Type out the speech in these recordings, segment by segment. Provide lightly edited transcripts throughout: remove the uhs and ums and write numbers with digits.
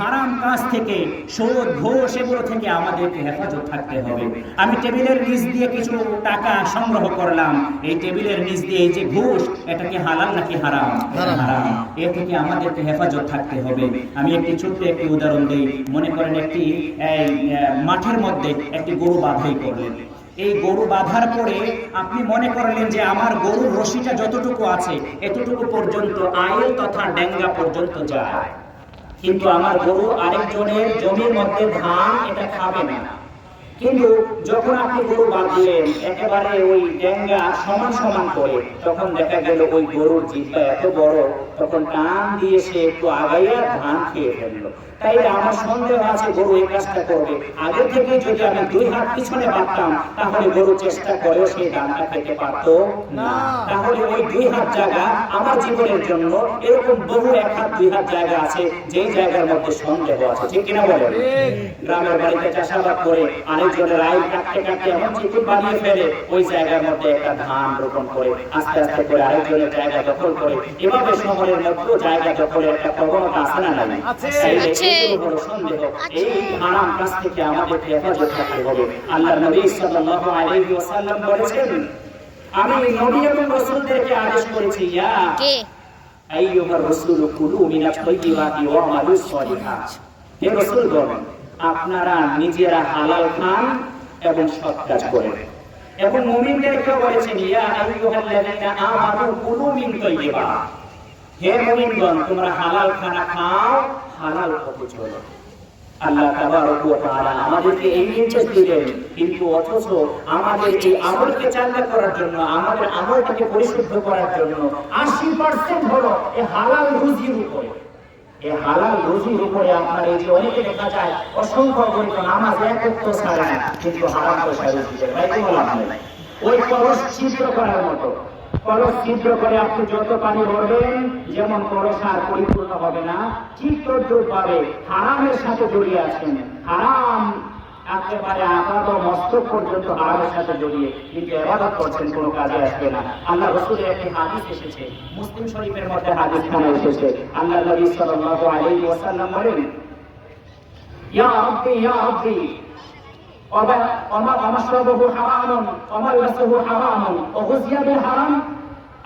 হারাম কাজ থেকে, সুদ ঘুষ এগুলো থেকে আমাদেরকে হেফাজত থাকতে হবে। আমি টেবিলের নিচ দিয়ে কিছু টাকা সংগ্রহ করলাম, এই টেবিলের নিচ দিয়ে এই যে ঘুষ, এটা কি হালাল নাকি হারাম? হারাম। এ থেকে আমাদেরকে হেফাজত থাকতে হবে। আমি একটি ছোট্ট একটি উদাহরণ দিই। মনে করেন একটি মাঠের মধ্যে একটি গরু বাঁধাই করলেন। এই গরু বাঁধার পরে আপনি মনে করলেন যে আমার গরুর রশিটা যতটুকু আছে এতটুকু পর্যন্ত আইল তথা ডেঙ্গা পর্যন্ত যায়, কিন্তু আমার গরু আরেকজনের জমির মধ্যে ধান এটা খাবে না। কিন্তু যখন আপনি গরু বাঁধলেন একেবারে ওই ডেঙ্গা সমান সমান করে, তখন দেখা গেল ওই গরুর জিহ্বা এত বড়, তখন টান দিয়ে সে একটু আগাইয়া ধান খেয়ে ফেললো। তাই আমার সন্দেহ আছে গরু এই কাজটা করবে। আগে থেকে যদি আমি 2 হাত পিছনে বাঁধতাম তাহলে গরু চেষ্টা করেও সেই ধানটা খেতে পারত না। তাহলে ওই 2 হাত জায়গা আমার জীবনের জন্য এরকম বহু 1 হাত 2 হাত জায়গা আছে যেই জায়গার মধ্যে সন্দেহ আছে, ঠিক কিনা বলেন? গ্রামের বাড়িতে চাষাবাদ করে আরেকজনের আইল কাটতে কাটতে এমন চিকুট বানিয়ে ফেলে, ওই জায়গার মধ্যে একটা ধান রোপণ করে আস্তে আস্তে করে আরেকজনের জায়গা দখল করে, এভাবে শহরের মধ্যে জায়গা দখলের একটা প্রবণতা আছে না নাই? এই হারাম কাজ থেকে আমাদেরকে হেফাজত থাকতে হবে। আল্লাহর নবী সাল্লাল্লাহু আলাইহি ওয়াসাল্লাম বলেছেন, আমি নবী এবং রাসূলদেরকে আদেশ করেছি, ইয়া আইয়ুহার রাসূলু কুলু মিনাত তাইয়্যিবাতি ওয়া আমালুস সালিহাত। হে রাসূলগণ, আপনারা নিজেরা হালাল খান এবং সৎ কাজ করেন। এবং মুমিনদেরকে বলেছেন, ইয়া আইয়ুহাল্লাযীনা আমানু কুলু মিন তাইয়্যিবাত। হে মুমিনগণ, তোমরা হালাল খানা খাও, হালাল পথে চলো। আল্লাহ তাবারক ওয়া তাআলা আমাদেরকে এই নির্দেশ দিলেন, কিন্তু অথচ আমাদের এই আমলকে চাঙ্গা করার জন্য, আমাদের আমলটাকে পরিশুদ্ধ করার জন্য 80% হলো এই হালাল রুজির উপরে। এই হালাল রুজির উপরে আপনার এই যে অনেকে দেখা যায় অসংখ্য গরিব নামাজ এক ওয়াক্ত ছাড়ে না, কিন্তু হারাম পয়সা রুজি করে। তাই তো বলা হয় ওই কলস ছিদ্র করার মতো। কলস ছিদ্র করে আপনি যত পানি ভরবেন, যেমন কলস আর পরিপূর্ণ হবে না, ঠিক তদ্রুপ ভাবে হারামের সাথে জড়িয়ে আছেন। হারাম একেবারে আপাত মস্তক পর্যন্ত হারামের সাথে জড়িয়ে, কিন্তু ইবাদত করছেন, কোনো কাজে আসবে না। আল্লাহ রাসূলের একটি হাদিস এসেছে, মুসলিম শরীফের মধ্যে হাদিসখানা এসেছে। আল্লাহ নবী সাল্লাল্লাহু আলাইহি ওয়াসাল্লাম বলেন, ইয়া রাব্বি ইয়া রাব্বি মাশরাবুহু হারামুন ওয়া মালবাসুহু হারামুন ওয়া গুযিয়া বিল হারাম।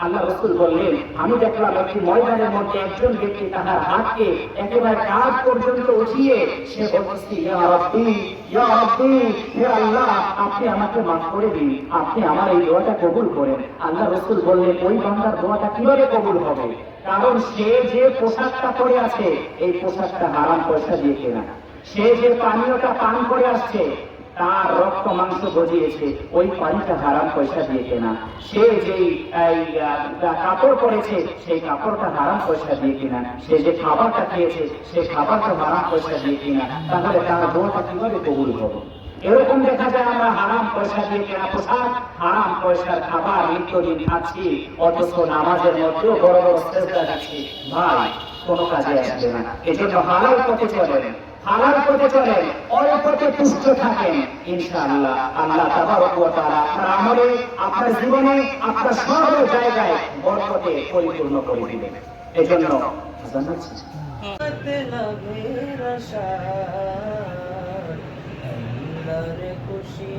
আল্লাহ রাসূল বললেন, আমি দেখলাম একটি ময়দানের মধ্যে একজন ব্যক্তি তার হাতকে একেবারে কাঁধ পর্যন্ত উঠিয়ে সে বলছে, ইয়া রাব্বি ইয়া রাব্বি, হে আল্লাহ, আপনি আমাকে মাফ করে দিন, আপনি আমার এই দোয়াটা কবুল করেন। আল্লাহ রাসূল বললেন, ওই বান্দার দোয়াটা কিভাবে কবুল হবে? কারণ সে যে পোশাকটা পরে আছে এই পোশাকটা হারাম পয়সা দিয়ে কেনা। সে যে পানীয়টা পান করে আসছে, তার রক্ত মাংস গজিয়েছে, ওই পানিটা হারাম পয়সা দিয়ে কেনা। সে যেই কাপড় পরেছে সেই কাপড়টা হারাম পয়সা দিয়ে কিনা। সে যে খাবারটা খেয়েছে সেই খাবারটা হারাম পয়সা দিয়ে কিনা। তাহলে তার দোয়াটা কিভাবে কবুল হবে? এরকম দেখা যায় আমরা হারাম পয়সা দিয়ে কেনা পোশাক, হারাম পয়সার খাবার নিত্যদিন খাচ্ছি, অথচ নামাজের মধ্যেও বড় বড় সেজদা দিচ্ছি। ভাই, কোনো কাজে আসবে না। এজন্য হালাল পথে চলেন, হালাল পথে চলেন, অল্পতে তুষ্ট থাকেন, ইনশাআল্লাহ আল্লাহ তাবারক ওয়া তাআলা আপনার আমলে, আপনার জীবনে, আপনার সব জায়গায় বরকতে পরিপূর্ণ করে দিবেন। এজন্য খুশি